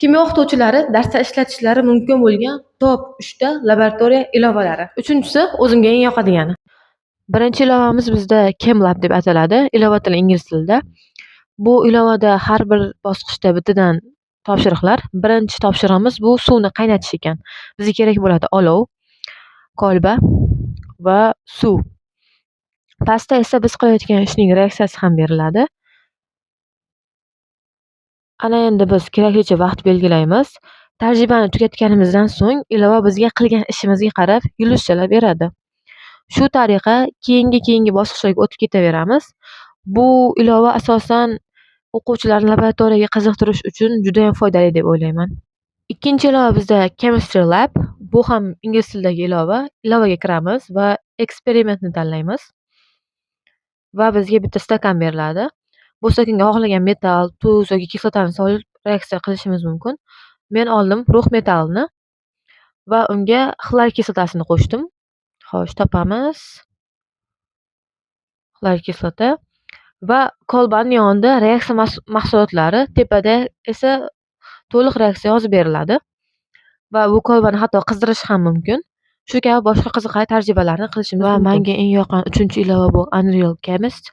Kimyo o'qituvchilari darsda ishlatishlari mumkin bo'lgan top 3 ta laboratoriya ilovalari. Uchinchisi o'zimga eng yoqadigani. Birinchi ilovamiz bizda ChemLab deb ataladi, ilova tili ingliz tilida. Bu ilovada har bir bosqichda bittadan topshiriqlar. Birinchi topshirig'imiz bu suvni qaynatish ekan. Bizga kerak bo'ladi olov, kolba va suv. Pastda esa biz qilayotgan ishning reaksiyasi ham beriladi. Ana endi biz keraklicha vaqt belgilaymiz. Tajribani tugatganimizdan so'ng ilova bizga qilgan ishimizga qarab yulduzchalar beradi. Shu tariqa keyingi bosqichlarga o'tib ketaveramiz. Bu ilova asosan o'quvchilarni laboratoriyaga qiziqtirish uchun juda ham foydali deb o'ylayman. Ikkinchi ilova bizda Chemistry Lab. Bu ham ingliz tilidagi ilova. Ilovaga kiramiz va eksperimentni tanlaymiz. Va bizga bitta stakan beriladi. Bu stakanga xohlagan metal, tuz yoki kislotani solib reaksiya qilishimiz mumkin. Men oldim rux metalni va unga xlor kislotasini qo'shdim. Xo'sh, topamiz. Xlor kislota va kolbaning yonida reaksiya mahsulotlari, tepada esa to'liq reaksiya yozib beriladi. Va bu kolbani hatto qizdirish ham mumkin. Shu kabi boshqa qiziqarli tajribalarni qilishimiz mumkin. Va menga eng yoqqan 3-ilova bu Unreal Chemist.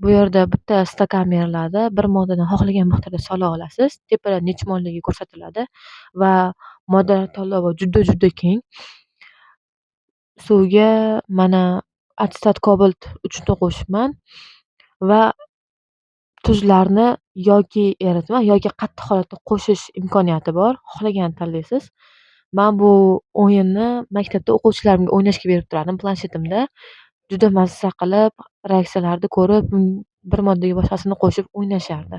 Bu yerda bitta stakan beriladi. Bir moddani xohlagan miqdorda sola olasiz. Tepada nechmonligi ko'rsatiladi va moddalar tanlovi juda keng. Suvga mana atstat kobalt 3 ta qo'shibman va tuzlarni yoki eritma yoki qattiq holatda qo'shish imkoniyati bor. Xohlaganini tanlaysiz. Men bu o'yinni maktabda o'quvchilarimga o'ynashga berib turardim planshetimda. Juda mazza qilib, reaksiyalarni ko'rib, bir moddaga boshqasini qo'shib o'ynashardi.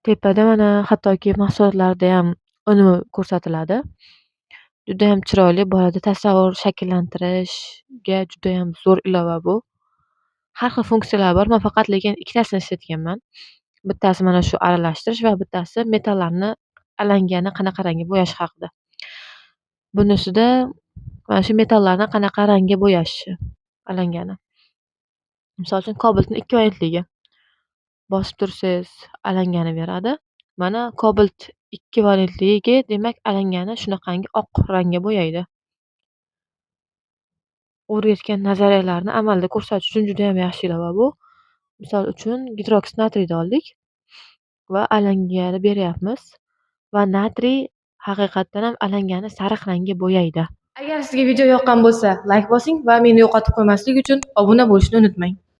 Tepada mana hattoki mahsulotlarda ham unumi ko'rsatiladi. Juda ham chiroyli, bolada tasavvur shakllantirishga juda ham zo'r ilova bu. Har xil funksiyalar bor. Men faqat lekin ikkitasini ishlatganman. Bittasi mana shu aralashtirish va bittasi metallarni alangani qanaqa rangga bo'yash haqida. Bunisida mana shu metallarni qanaqa rangga bo'yash alangani. Misol uchun kobaltni 2 valentligi. Bosib tursangiz alangani beradi. Mana kobalt 2 valentligi, demak alangani shunaqangi oq rangga bo'yaydi. O'rgatgan nazariyalarni amalda ko'rsatish uchun juda ham yaxshi ilova bu. Misol uchun gidroksid natriyni oldik va alangaga beryapmiz va natriy haqiqatan ham alangani sariq rangga bo'yaydi. Agar sizga video yoqqan bo'lsa, like bosing va meni yo'qotib qo'ymaslik uchun obuna bo'lishni unutmang.